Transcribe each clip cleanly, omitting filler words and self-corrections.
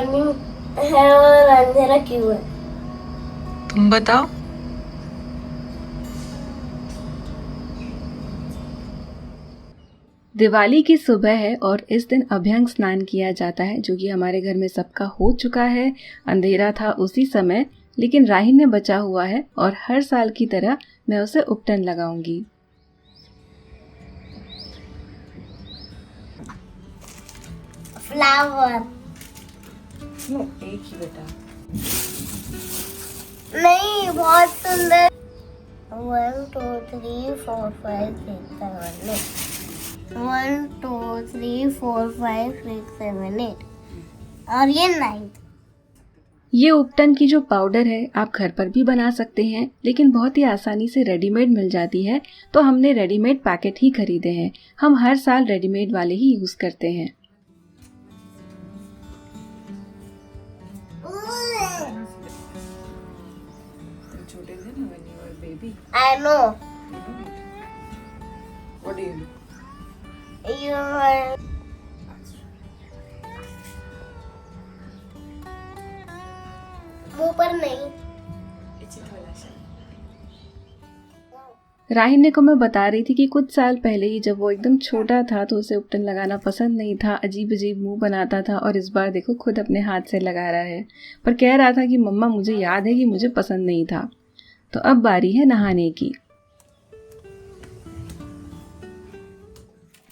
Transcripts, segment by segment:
Morning है और अंधेरा क्यों है? तुम बताओ। दिवाली की सुबह है और इस दिन अभ्यंग स्नान किया जाता है, जो कि हमारे घर में सबका हो चुका है। अंधेरा था उसी समय, लेकिन राही ने बचा हुआ है और हर साल की तरह मैं उसे उपटन लगाऊंगी। फ्लावर एक ही बेटा। नहीं, बहुत सुंदर। 1 2 3 4 5 6 7 8 1 2 3 4 5 6 7 8 और ये 9। ये उपटन की जो पाउडर है आप घर पर भी बना सकते हैं, लेकिन बहुत ही आसानी से रेडीमेड मिल जाती है, तो हमने रेडीमेड पैकेट ही खरीदे हैं। हम हर साल रेडीमेड वाले ही यूज करते हैं। छोटे थे ना when you were a baby. I know. What do you know? You are मुंह पर नहीं। राहिने को मैं बता रही थी कि कुछ साल पहले ही जब वो एकदम छोटा था तो उसे उपटन लगाना पसंद नहीं था, अजीब अजीब मुंह बनाता था, और इस बार देखो खुद अपने हाथ से लगा रहा है, पर कह रहा था कि मम्मा मुझे याद है कि मुझे पसंद नहीं था। तो अब बारी है नहाने की।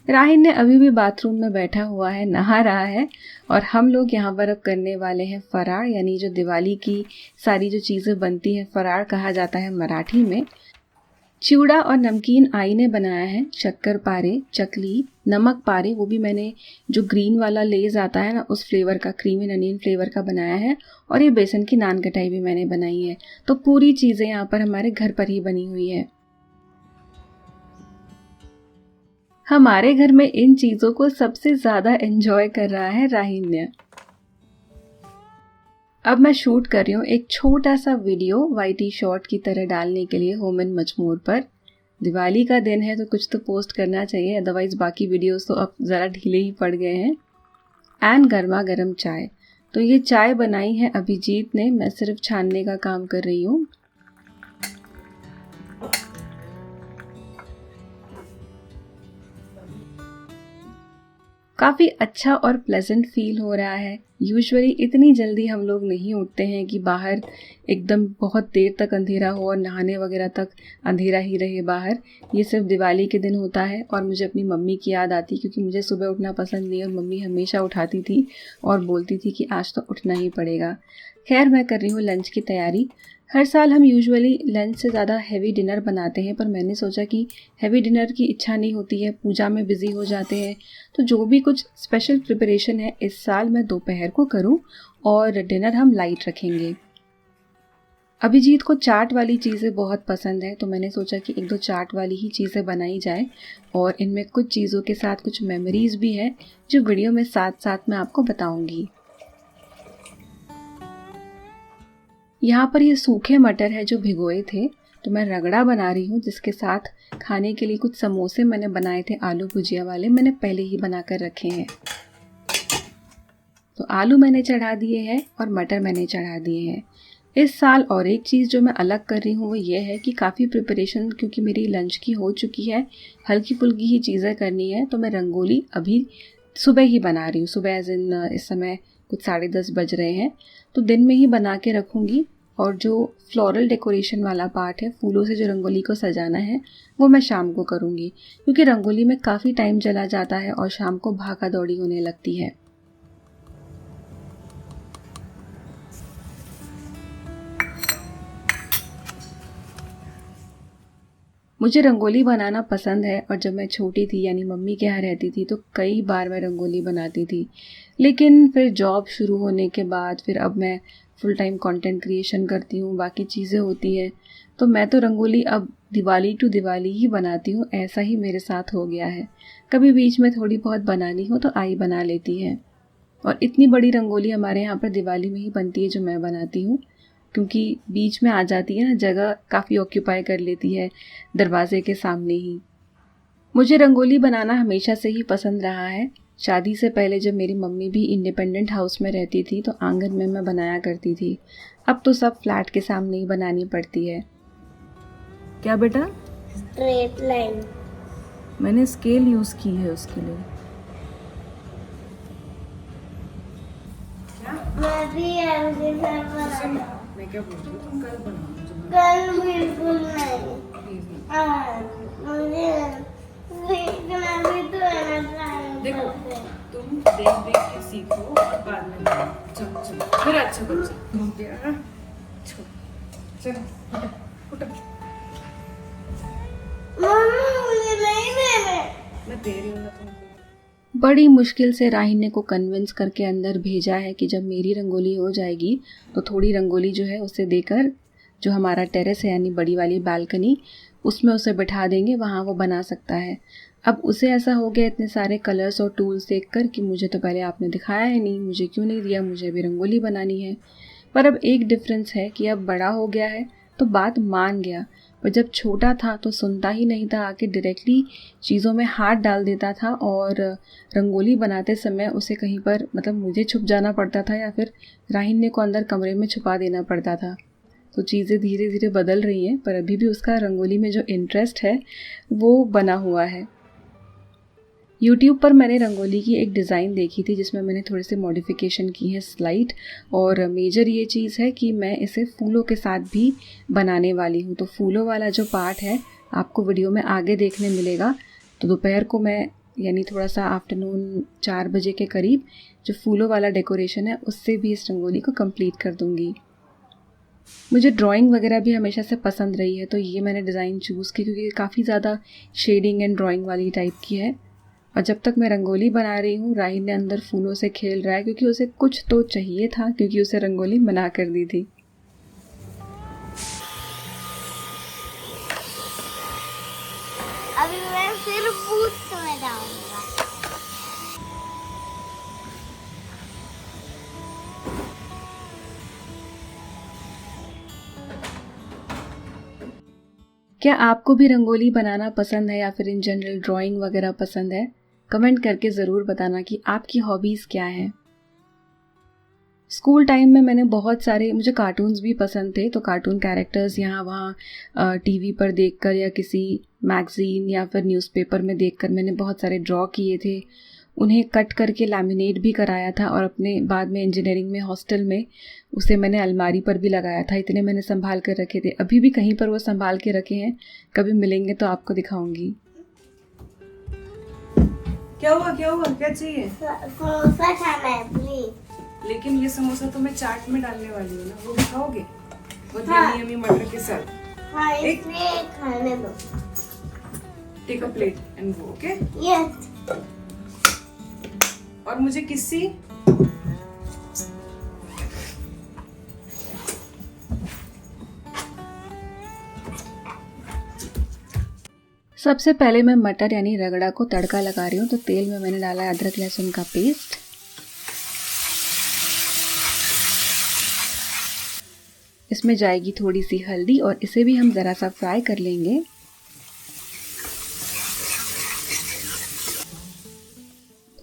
राहिन ने अभी भी बाथरूम में बैठा हुआ है, नहा रहा है, और हम लोग यहाँ पर अब करने वाले हैं फराळ, यानी जो दिवाली की सारी जो चीज़ें बनती हैं, फराळ कहा जाता है मराठी में। चिवड़ा और नमकीन आई ने बनाया है, शक्कर पारे, चकली, नमक पारे, वो भी मैंने जो ग्रीन वाला लेज आता है ना उस फ्लेवर का, क्रीमी अनियन फ्लेवर का बनाया है, और ये बेसन की नान कटाई भी मैंने बनाई है। तो पूरी चीज़ें यहाँ पर हमारे घर पर ही बनी हुई है। हमारे घर में इन चीज़ों को सबसे ज़्यादा एंजॉय कर रहा है राहिन्य। अब मैं शूट कर रही हूँ एक छोटा सा वीडियो वाईटी शॉर्ट की तरह डालने के लिए होम इन मजमूर पर। दिवाली का दिन है तो कुछ तो पोस्ट करना चाहिए, अदरवाइज बाकी वीडियोस तो अब ज़रा ढीले ही पड़ गए हैं। एंड गर्मा गर्म चाय, तो ये चाय बनाई है अभिजीत ने, मैं सिर्फ छानने का काम कर रही हूँ। काफ़ी अच्छा और प्लेजेंट फील हो रहा है। यूजुअली इतनी जल्दी हम लोग नहीं उठते हैं कि बाहर एकदम बहुत देर तक अंधेरा हो और नहाने वगैरह तक अंधेरा ही रहे बाहर। ये सिर्फ दिवाली के दिन होता है, और मुझे अपनी मम्मी की याद आती, क्योंकि मुझे सुबह उठना पसंद नहीं, और मम्मी हमेशा उठाती थी और बोलती थी कि आज तो उठना ही पड़ेगा। खैर, मैं कर रही हूँ लंच की तैयारी। हर साल हम यूजुअली लंच से ज़्यादा हैवी डिनर बनाते हैं, पर मैंने सोचा कि हैवी डिनर की इच्छा नहीं होती है, पूजा में बिज़ी हो जाते हैं, तो जो भी कुछ स्पेशल प्रिपरेशन है इस साल मैं दोपहर को करूं, और डिनर हम लाइट रखेंगे। अभिजीत को चाट वाली चीज़ें बहुत पसंद है, तो मैंने सोचा कि 1-2 चाट वाली ही चीज़ें बनाई जाए, और इनमें कुछ चीज़ों के साथ कुछ मेमोरीज भी है जो वीडियो में साथ साथ मैं आपको बताऊंगी। यहाँ पर ये सूखे मटर है जो भिगोए थे, तो मैं रगड़ा बना रही हूँ, जिसके साथ खाने के लिए कुछ समोसे मैंने बनाए थे आलू भुजिया वाले, मैंने पहले ही बना कर रखे हैं। तो आलू मैंने चढ़ा दिए हैं और मटर मैंने चढ़ा दिए हैं। इस साल और एक चीज़ जो मैं अलग कर रही हूँ वो ये है कि काफ़ी प्रिपरेशन, क्योंकि मेरी लंच की हो चुकी है, हल्की फुल्की ही चीज़ें करनी है, तो मैं रंगोली अभी सुबह ही बना रही हूँ। सुबह एज इन इस समय कुछ 10:30 बज रहे हैं, तो दिन में ही बना के रखूँगी। और जो फ्लोरल डेकोरेशन वाला पार्ट है, फूलों से जो रंगोली को सजाना है, वो मैं शाम को करूँगी, क्योंकि रंगोली में काफ़ी टाइम चला जाता है और शाम को भागा दौड़ी होने लगती है। मुझे रंगोली बनाना पसंद है, और जब मैं छोटी थी यानी मम्मी के यहाँ रहती थी तो कई बार मैं रंगोली बनाती थी, लेकिन फिर जॉब शुरू होने के बाद फिर अब मैं फुल टाइम कंटेंट क्रिएशन करती हूँ, बाकी चीज़ें होती हैं, तो मैं तो रंगोली अब दिवाली टू दिवाली ही बनाती हूँ। ऐसा ही मेरे साथ हो गया है, कभी बीच में थोड़ी बहुत बनानी हो तो आई बना लेती है। और इतनी बड़ी रंगोली हमारे यहाँ पर दिवाली में ही बनती है जो मैं बनाती हूँ, क्योंकि बीच में आ जाती है ना, जगह काफ़ी ऑक्यूपाई कर लेती है दरवाजे के सामने ही। मुझे रंगोली बनाना हमेशा से ही पसंद रहा है। शादी से पहले जब मेरी मम्मी भी इंडिपेंडेंट हाउस में रहती थी तो आंगन में मैं बनाया करती थी। अब तो सब फ्लैट के सामने ही बनानी पड़ती है। क्या बेटा? Straight line. मैंने स्केल यूज़ की है उसके लिए। मैं भी ऐसे बनाऊंगा। मैं क्या बोल रही हूँ, तुम कल बनाओ जब कल बिल्कुल नहीं। मैं- हाँ, मुझे सीखना भी तो है ना ड्राइंग देखो करते। तुम देख देख के सीखो और बाद में बनाओ। चलो चलो मेरा अच्छा बच्चा घूम गया। चलो उठो। मम्मा मुझे नहीं देने। मैं दे रही हूँ ना तुमको। बड़ी मुश्किल से राहिन ने को कन्विंस करके अंदर भेजा है कि जब मेरी रंगोली हो जाएगी तो थोड़ी रंगोली जो है उसे देकर जो हमारा टेरेस है यानी बड़ी वाली बालकनी उसमें उसे बिठा देंगे, वहाँ वो बना सकता है। अब उसे ऐसा हो गया इतने सारे कलर्स और टूल्स देखकर कि मुझे तो पहले आपने दिखाया ही नहीं, मुझे क्यों नहीं दिया, मुझे भी रंगोली बनानी है। पर अब एक डिफरेंस है कि अब बड़ा हो गया है तो बात मान गया, पर जब छोटा था तो सुनता ही नहीं था, आके डायरेक्टली चीज़ों में हाथ डाल देता था और रंगोली बनाते समय उसे कहीं पर मतलब मुझे छुप जाना पड़ता था या फिर राहिन को अंदर कमरे में छुपा देना पड़ता था। तो चीज़ें धीरे धीरे बदल रही हैं, पर अभी भी उसका रंगोली में जो इंटरेस्ट है वो बना हुआ है। यूट्यूब पर मैंने रंगोली की एक डिज़ाइन देखी थी जिसमें मैंने थोड़े से मॉडिफिकेशन की है स्लाइट, और मेजर ये चीज़ है कि मैं इसे फूलों के साथ भी बनाने वाली हूँ। तो फूलों वाला जो पार्ट है आपको वीडियो में आगे देखने मिलेगा। तो दोपहर को मैं यानी थोड़ा सा आफ्टरनून 4 बजे के करीब जो फूलों वाला डेकोरेशन है उससे भी इस रंगोली को कंप्लीट कर दूँगी। मुझे ड्राइंग वगैरह भी हमेशा से पसंद रही है, तो ये मैंने डिज़ाइन चूज़ की क्योंकि काफ़ी ज़्यादा शेडिंग एंड ड्राइंग वाली टाइप की है। और जब तक मैं रंगोली बना रही हूँ राहिन ने अंदर फूलों से खेल रहा है क्योंकि उसे कुछ तो चाहिए था, क्योंकि उसे रंगोली बना कर दी थी। अभी मैं फिर बूथ में जाऊंगा। क्या आपको भी रंगोली बनाना पसंद है या फिर इन जनरल ड्राइंग वगैरह पसंद है? कमेंट करके ज़रूर बताना कि आपकी हॉबीज़ क्या हैं। स्कूल टाइम में मैंने बहुत सारे, मुझे कार्टून्स भी पसंद थे, तो कार्टून कैरेक्टर्स यहाँ वहाँ टीवी पर देखकर या किसी मैगज़ीन या फिर न्यूज़पेपर में देखकर मैंने बहुत सारे ड्रॉ किए थे। उन्हें कट करके लैमिनेट भी कराया था और अपने बाद में इंजीनियरिंग में हॉस्टल में उसे मैंने अलमारी पर भी लगाया था। इतने मैंने संभाल कर रखे थे, अभी भी कहीं पर वो संभाल के रखे हैं, कभी मिलेंगे तो आपको दिखाऊंगी। क्या हुआ क्या चाहिए? समोसा खाना है प्लीज। लेकिन ये समोसा तो मैं चाट में डालने वाली हूँ ना, वो भी खाओगे? वो हाँ। यमी मटर के साथ। हाँ इसलिए खाने दो। Take a plate and go. Okay? Yes. और मुझे किसी सबसे पहले मैं मटर यानी रगड़ा को तड़का लगा रही हूँ। तो तेल में मैंने डाला है अदरक लहसुन का पेस्ट, इसमें जाएगी थोड़ी सी हल्दी और इसे भी हम ज़रा सा फ्राई कर लेंगे।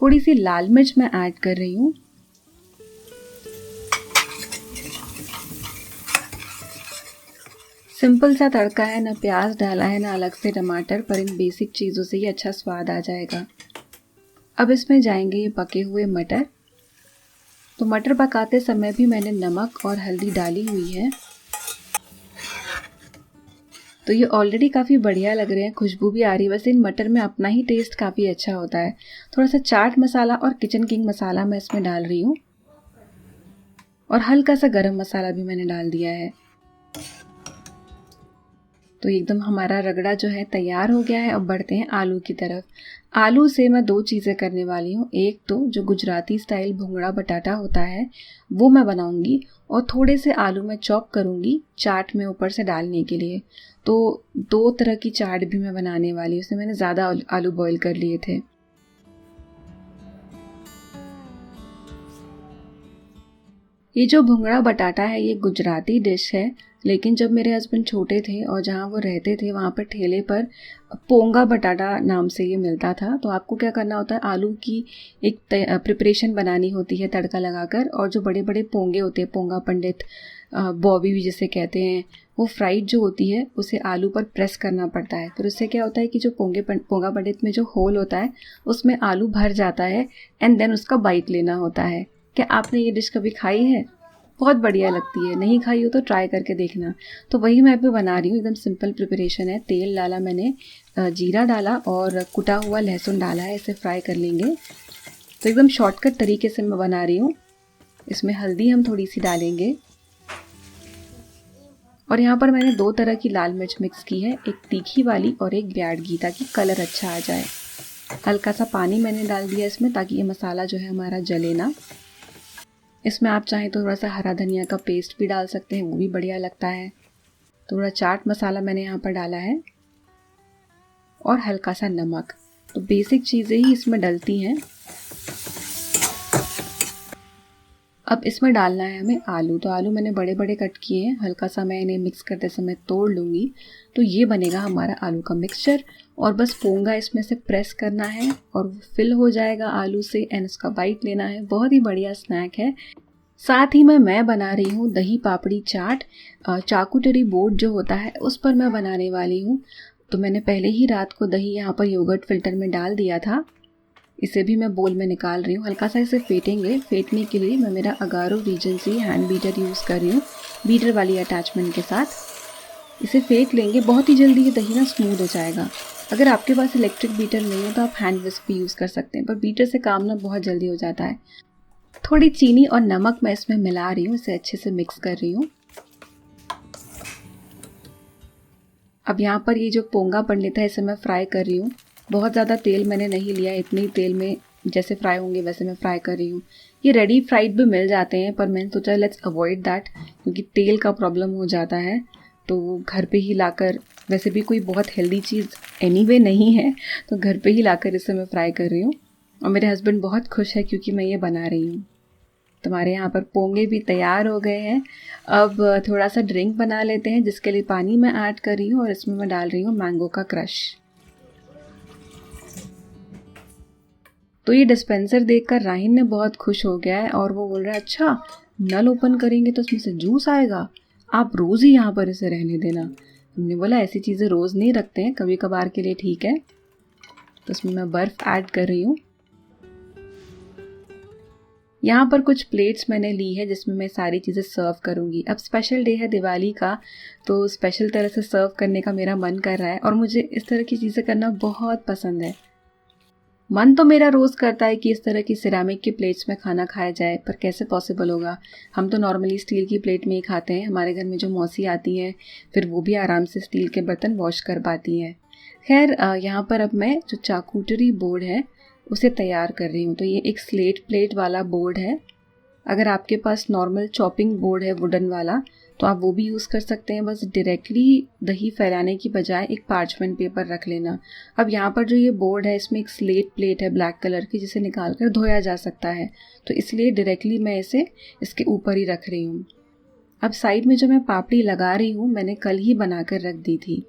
थोड़ी सी लाल मिर्च मैं ऐड कर रही हूँ। सिंपल सा तड़का है, ना प्याज डाला है ना अलग से टमाटर, पर इन बेसिक चीज़ों से ही अच्छा स्वाद आ जाएगा। अब इसमें जाएंगे ये पके हुए मटर। तो मटर पकाते समय भी मैंने नमक और हल्दी डाली हुई है। तो ये ऑलरेडी काफ़ी बढ़िया लग रहे हैं, खुशबू भी आ रही है। वैसे इन मटर में अपना ही टेस्ट काफ़ी अच्छा होता है। थोड़ा सा चाट मसाला और किचन किंग मसाला मैं इसमें डाल रही हूँ और हल्का सा गरम मसाला भी मैंने डाल दिया है। तो एकदम हमारा रगड़ा जो है तैयार हो गया है। अब बढ़ते हैं आलू की तरफ। आलू से मैं 2 चीज़ें करने वाली हूँ। एक तो जो गुजराती स्टाइल भुंगड़ा बटाटा होता है वो मैं बनाऊँगी, और थोड़े से आलू मैं चॉप करूँगी चाट में ऊपर से डालने के लिए। तो 2 तरह की चाट भी मैं बनाने वाली हूँ। उसमें मैंने ज़्यादा आलू बॉईल कर लिए थे। ये जो भुंगड़ा बटाटा है ये गुजराती डिश है। लेकिन जब मेरे हस्बैंड छोटे थे और जहाँ वो रहते थे वहाँ पर ठेले पर पोंगा बटाटा नाम से ये मिलता था। तो आपको क्या करना होता है, आलू की एक प्रिपरेशन बनानी होती है तड़का लगाकर, और जो बड़े बड़े पोंगे होते हैं, पोंगा पंडित, बॉबी भी जिसे कहते हैं, वो फ्राइड जो होती है उसे आलू पर प्रेस करना पड़ता है। फिर उससे क्या होता है कि जो पोंगा पंडित में जो होल होता है उसमें आलू भर जाता है एंड देन उसका बाइट लेना होता है। क्या आपने ये डिश कभी खाई है? बहुत बढ़िया लगती है, नहीं खाई हो तो ट्राई करके देखना। तो वही मैं अभी बना रही हूँ, एकदम सिंपल प्रिपरेशन है। तेल डाला मैंने, जीरा डाला और कुटा हुआ लहसुन डाला है, इसे फ्राई कर लेंगे। तो एकदम शॉर्टकट तरीके से मैं बना रही हूँ। इसमें हल्दी हम थोड़ी सी डालेंगे और यहाँ पर मैंने 2 तरह की लाल मिर्च मिक्स की है, एक तीखी वाली और एक ब्याडगी, ताकि कलर अच्छा आ जाए। हल्का सा पानी मैंने डाल दिया इसमें ताकि ये मसाला जो है हमारा जले ना। इसमें आप चाहें तो थोड़ा सा हरा धनिया का पेस्ट भी डाल सकते हैं, वो भी बढ़िया लगता है। थोड़ा चाट मसाला मैंने यहाँ पर डाला है और हल्का सा नमक। तो बेसिक चीज़ें ही इसमें डलती हैं। अब इसमें डालना है हमें आलू। तो आलू मैंने बड़े बड़े कट किए हैं, हल्का सा मैं इन्हें मिक्स करते समय तोड़ लूँगी। तो ये बनेगा हमारा आलू का मिक्सचर, और बस पोंगा इसमें से प्रेस करना है और वो फिल हो जाएगा आलू से एंड उसका बाइट लेना है। बहुत ही बढ़िया स्नैक है। साथ ही मैं बना रही हूँ दही पापड़ी चाट। चाकुटरी बोर्ड जो होता है उस पर मैं बनाने वाली हूँ। तो मैंने पहले ही रात को दही यहाँ पर योगर्ट फिल्टर में डाल दिया था। इसे भी मैं बोल में निकाल रही हूँ। हल्का सा इसे फेंटेंगे। फेंटने के लिए मैं मेरा Agaro Regency hand beater use कर रही हूँ, बीटर वाली अटैचमेंट के साथ। इसे फेंट लेंगे, बहुत ही जल्दी ये दही ना स्मूथ हो जाएगा। अगर आपके पास इलेक्ट्रिक बीटर नहीं है तो आप हैंड विस्क भी यूज़ कर सकते हैं, पर बीटर से काम ना बहुत जल्दी हो जाता है। थोड़ी चीनी और नमक मैं इसमें मिला रही हूँ, इसे अच्छे से मिक्स कर रही हूँ। अब यहाँ पर ये जो पोंगा पंडित है इसे मैं फ्राई कर रही हूँ। बहुत ज़्यादा तेल मैंने नहीं लिया, इतने ही तेल में जैसे फ्राई होंगे वैसे मैं फ्राई कर रही हूँ। ये रेडी फ्राइड भी मिल जाते हैं, पर मैंने सोचा लेट्स अवॉइड दैट, क्योंकि तेल का प्रॉब्लम हो जाता है। तो घर पे ही लाकर, वैसे भी कोई बहुत हेल्दी चीज़ एनीवे नहीं है, तो घर पे ही लाकर इसे मैं फ्राई कर रही हूँ। और मेरे हस्बैंड बहुत खुश है क्योंकि मैं ये बना रही हूँ। तुम्हारे यहाँ पर पोंगे भी तैयार हो गए हैं। अब थोड़ा सा ड्रिंक बना लेते हैं, जिसके लिए पानी मैं ऐड कर रही हूँ और इसमें मैं डाल रही हूँ मैंगो का क्रश। तो ये डिस्पेंसर देखकर राहिन ने बहुत खुश हो गया है और वो बोल रहा है अच्छा नल ओपन करेंगे तो इसमें से जूस आएगा, आप रोज़ ही यहाँ पर इसे रहने देना। हमने बोला ऐसी चीज़ें रोज़ नहीं रखते हैं, कभी कभार के लिए ठीक है। तो इसमें मैं बर्फ़ ऐड कर रही हूँ। यहाँ पर कुछ प्लेट्स मैंने ली है जिसमें मैं सारी चीज़ें सर्व करूँगी। अब स्पेशल डे है दिवाली का, तो स्पेशल तरह से सर्व करने का मेरा मन कर रहा है और मुझे इस तरह की चीज़ें करना बहुत पसंद है। मन तो मेरा रोज़ करता है कि इस तरह की सिरामिक की प्लेट्स में खाना खाया जाए, पर कैसे पॉसिबल होगा। हम तो नॉर्मली स्टील की प्लेट में ही खाते हैं। हमारे घर में जो मौसी आती हैं फिर वो भी आराम से स्टील के बर्तन वॉश कर पाती हैं। खैर यहाँ पर अब मैं जो चाकुटरी बोर्ड है उसे तैयार कर रही हूँ। तो ये एक स्लेट प्लेट वाला बोर्ड है। अगर आपके पास नॉर्मल चॉपिंग बोर्ड है वुडन वाला तो आप वो भी यूज़ कर सकते हैं। बस डायरेक्टली दही फैलाने की बजाय एक पार्चमेंट पेपर रख लेना। अब यहाँ पर जो ये बोर्ड है इसमें एक स्लेट प्लेट है ब्लैक कलर की, जिसे निकाल कर धोया जा सकता है, तो इसलिए डायरेक्टली मैं इसे इसके ऊपर ही रख रही हूँ। अब साइड में जो मैं पापड़ी लगा रही हूँ मैंने कल ही बना कर रख दी थी,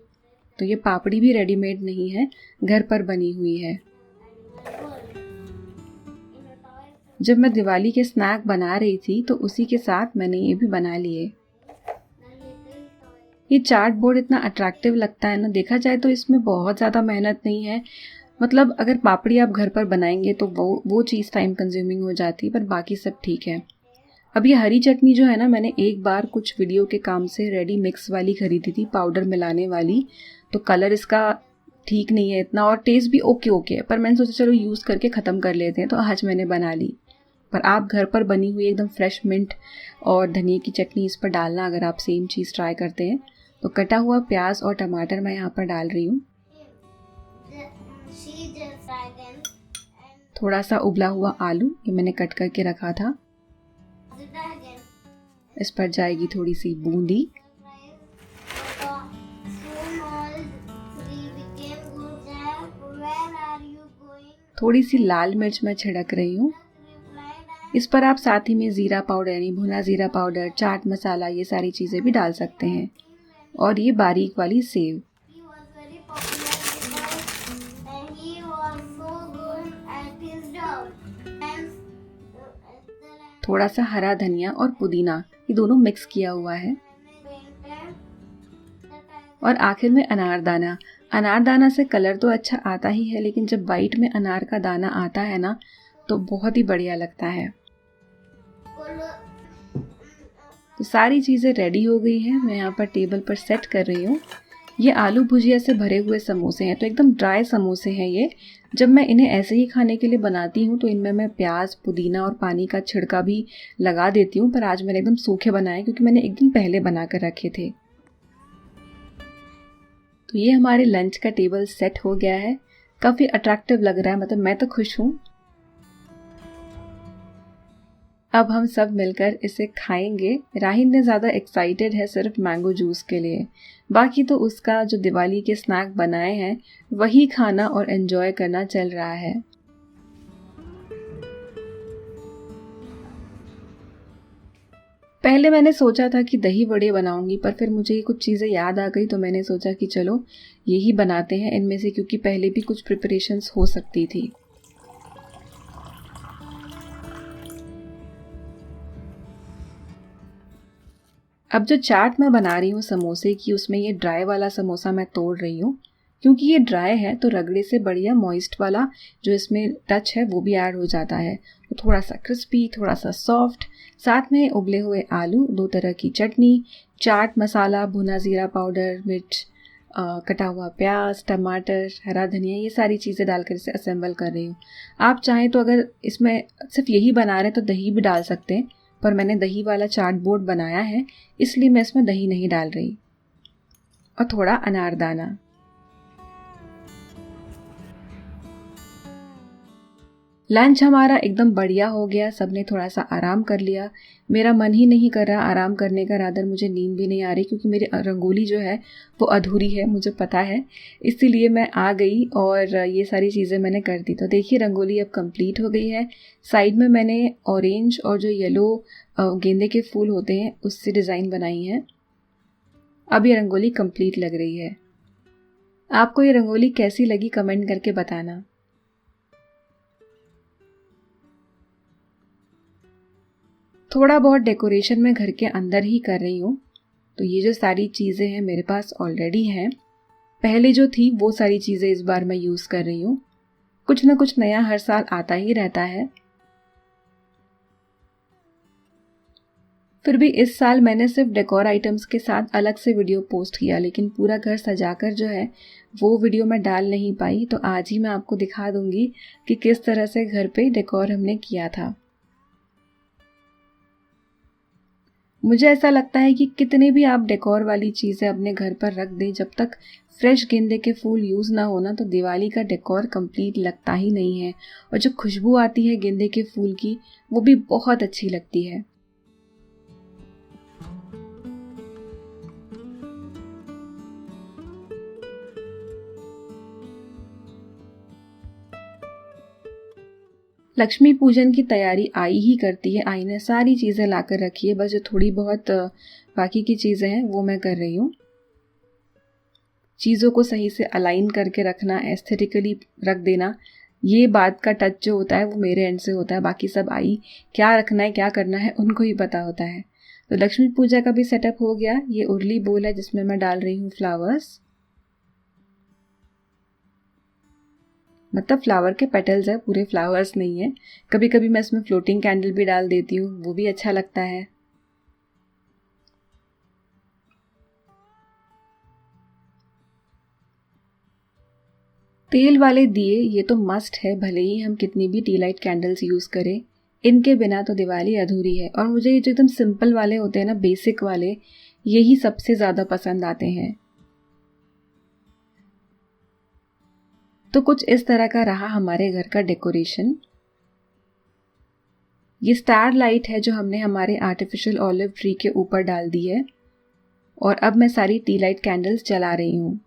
तो ये पापड़ी भी रेडीमेड नहीं है, घर पर बनी हुई है। जब मैं दिवाली के स्नैक बना रही थी तो उसी के साथ मैंने ये भी बना लिए। ये चार्ट बोर्ड इतना अट्रैक्टिव लगता है ना, देखा जाए तो इसमें बहुत ज़्यादा मेहनत नहीं है। मतलब अगर पापड़ी आप घर पर बनाएंगे तो वो चीज़ टाइम कंज्यूमिंग हो जाती है, पर बाकी सब ठीक है। अब ये हरी चटनी जो है ना, मैंने एक बार कुछ वीडियो के काम से रेडी मिक्स वाली खरीदी थी, पाउडर मिलाने वाली। तो कलर इसका ठीक नहीं है इतना और टेस्ट भी ओके है, पर मैंने सोचा चलो यूज़ करके ख़त्म कर लेते हैं, तो आज मैंने बना ली। पर आप घर पर बनी हुई एकदम फ्रेश मिंट और धनिया की चटनी इस पर डालना अगर आप सेम चीज़ ट्राई करते हैं। तो कटा हुआ प्याज और टमाटर मैं यहाँ पर डाल रही हूँ। थोड़ा सा उबला हुआ आलू ये मैंने कट करके रखा था। इस पर जाएगी थोड़ी सी बूंदी। थोड़ी सी लाल मिर्च मैं छिड़क रही हूँ। इस पर आप साथ ही में ज़ीरा पाउडर यानी भुना ज़ीरा पाउडर, चाट मसाला, ये सारी चीज़ें भी डाल सकते हैं। और ये बारीक वाली save. He was very popular because he was so good at his job. And थोड़ा सा हरा धनिया और पुदीना, ये दोनों मिक्स किया हुआ है। और आखिर में अनारदाना। अनारदाना से कलर तो अच्छा आता ही है, लेकिन जब बाइट में अनार का दाना आता है ना, तो बहुत ही बढ़िया लगता है। तो सारी चीज़ें रेडी हो गई हैं, मैं यहाँ पर टेबल पर सेट कर रही हूँ। ये आलू भुजिया से भरे हुए समोसे हैं, तो एकदम ड्राई समोसे हैं ये। जब मैं इन्हें ऐसे ही खाने के लिए बनाती हूँ तो इनमें मैं प्याज, पुदीना और पानी का छिड़का भी लगा देती हूँ, पर आज मैंने एकदम सूखे बनाए क्योंकि मैंने एक दिन पहले बना कर रखे थे। तो ये हमारे लंच का टेबल सेट हो गया है। काफ़ी अट्रैक्टिव लग रहा है, मतलब मैं तो खुश हूँ। अब हम सब मिलकर इसे खाएंगे। राहिन ने ज़्यादा एक्साइटेड है सिर्फ मैंगो जूस के लिए, बाकी तो उसका जो दिवाली के स्नैक बनाए हैं वही खाना और एंजॉय करना चल रहा है। पहले मैंने सोचा था कि दही वड़े बनाऊंगी, पर फिर मुझे ये कुछ चीज़ें याद आ गई, तो मैंने सोचा कि चलो यही बनाते हैं इनमें से, क्योंकि पहले भी कुछ प्रिपरेशंस हो सकती थी। अब जो चाट मैं बना रही हूँ समोसे की, उसमें ये ड्राई वाला समोसा मैं तोड़ रही हूँ, क्योंकि ये ड्राई है तो रगड़े से बढ़िया मॉइस्ट वाला जो इसमें टच है वो भी ऐड हो जाता है। तो थोड़ा सा क्रिस्पी, थोड़ा सा सॉफ्ट, साथ में उबले हुए आलू, 2 तरह की चटनी, चाट मसाला, भुना ज़ीरा पाउडर, मिर्च, कटा हुआ प्याज, टमाटर, हरा धनिया, ये सारी चीज़ें डालकर इसे असेंबल कर रही हूँ। आप चाहें तो अगर इसमें सिर्फ यही बना रहे हैं तो दही भी डाल सकते हैं, पर मैंने दही वाला चाट बोर्ड बनाया है इसलिए मैं इसमें दही नहीं डाल रही। और थोड़ा अनारदाना। लंच हमारा एकदम बढ़िया हो गया, सबने थोड़ा सा आराम कर लिया। मेरा मन ही नहीं कर रहा आराम करने का, रादर मुझे नींद भी नहीं आ रही क्योंकि मेरी रंगोली जो है वो अधूरी है, मुझे पता है। इसीलिए मैं आ गई और ये सारी चीज़ें मैंने कर दी। तो देखिए रंगोली अब कंप्लीट हो गई है। साइड में मैंने ऑरेंज और जो येलो गेंदे के फूल होते हैं उससे डिज़ाइन बनाई है। अब ये रंगोली कंप्लीट लग रही है। आपको ये रंगोली कैसी लगी कमेंट करके बताना। थोड़ा बहुत डेकोरेशन मैं घर के अंदर ही कर रही हूँ। तो ये जो सारी चीज़ें हैं मेरे पास ऑलरेडी हैं, पहले जो थी वो सारी चीज़ें इस बार मैं यूज़ कर रही हूँ। कुछ ना कुछ नया हर साल आता ही रहता है। फिर भी इस साल मैंने सिर्फ डेकोर आइटम्स के साथ अलग से वीडियो पोस्ट किया, लेकिन पूरा घर सजाकर जो है वो वीडियो मैं डाल नहीं पाई। तो आज ही मैं आपको दिखा दूंगी कि किस तरह से घर पे डेकोर हमने किया था। मुझे ऐसा लगता है कि कितने भी आप डेकोर वाली चीज़ें अपने घर पर रख दें, जब तक फ्रेश गेंदे के फूल यूज़ ना होना तो दिवाली का डेकोर कंप्लीट लगता ही नहीं है। और जो खुशबू आती है गेंदे के फूल की वो भी बहुत अच्छी लगती है। लक्ष्मी पूजन की तैयारी आई ही करती है। आई ने सारी चीज़ें लाकर रखी है, बस जो थोड़ी बहुत बाकी की चीज़ें हैं वो मैं कर रही हूँ। चीज़ों को सही से अलाइन करके रखना, एस्थेटिकली रख देना, ये बात का टच जो होता है वो मेरे एंड से होता है। बाकी सब आई क्या रखना है क्या करना है उनको ही पता होता है। तो लक्ष्मी पूजा का भी सेटअप हो गया। ये उर्ली बोल है जिसमें मैं डाल रही हूँ फ्लावर्स, मतलब फ्लावर के पेटल्स है, पूरे फ्लावर्स नहीं है। कभी कभी मैं इसमें फ्लोटिंग कैंडल भी डाल देती हूँ, वो भी अच्छा लगता है। तेल वाले दिए ये तो मस्ट है, भले ही हम कितनी भी टी लाइट कैंडल्स यूज़ करें, इनके बिना तो दिवाली अधूरी है। और मुझे ये जो एकदम सिंपल वाले होते हैं ना, बेसिक वाले, यही सबसे ज़्यादा पसंद आते हैं। तो कुछ इस तरह का रहा हमारे घर का डेकोरेशन। ये स्टार लाइट है जो हमने हमारे आर्टिफिशियल ऑलिव ट्री के ऊपर डाल दी है। और अब मैं सारी टी लाइट कैंडल्स जला रही हूँ।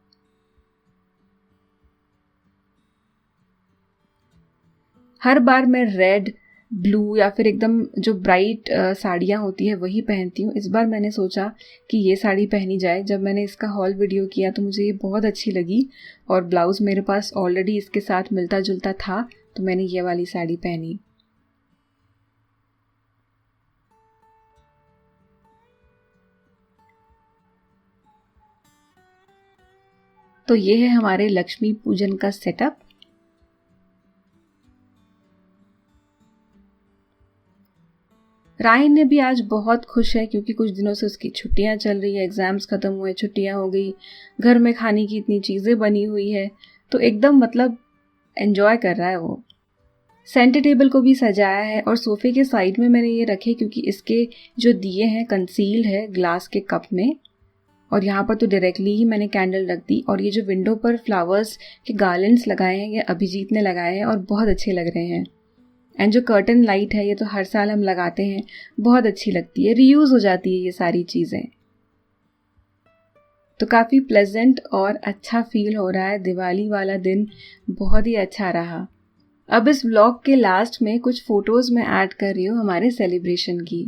हर बार मैं रेड, ब्लू या फिर एकदम जो ब्राइट साड़ियाँ होती है वही पहनती हूँ। इस बार मैंने सोचा कि ये साड़ी पहनी जाए। जब मैंने इसका हॉल वीडियो किया तो मुझे ये बहुत अच्छी लगी और ब्लाउज़ मेरे पास ऑलरेडी इसके साथ मिलता जुलता था, तो मैंने ये वाली साड़ी पहनी। तो ये है हमारे लक्ष्मी पूजन का सेटअप। रायन ने भी आज बहुत खुश है क्योंकि कुछ दिनों से उसकी छुट्टियां चल रही है, एग्जाम्स खत्म हुए, छुट्टियां हो गई, घर में खाने की इतनी चीज़ें बनी हुई है, तो एकदम मतलब एन्जॉय कर रहा है वो। सेंटर टेबल को भी सजाया है और सोफे के साइड में मैंने ये रखे क्योंकि इसके जो दिए हैं कंसील्ड है ग्लास के कप में, और यहाँ पर तो डायरेक्टली ही मैंने कैंडल रख दी। और ये जो विंडो पर फ्लावर्स के गार्लेंड्स लगाए हैं ये अभिजीत ने लगाए हैं और बहुत अच्छे लग रहे हैं। एंड जो कर्टन लाइट है ये तो हर साल हम लगाते हैं, बहुत अच्छी लगती है, रीयूज़ हो जाती है ये सारी चीज़ें। तो काफ़ी प्लेजेंट और अच्छा फील हो रहा है। दिवाली वाला दिन बहुत ही अच्छा रहा। अब इस व्लॉग के लास्ट में कुछ फ़ोटोज़ मैं ऐड कर रही हूँ हमारे सेलिब्रेशन की।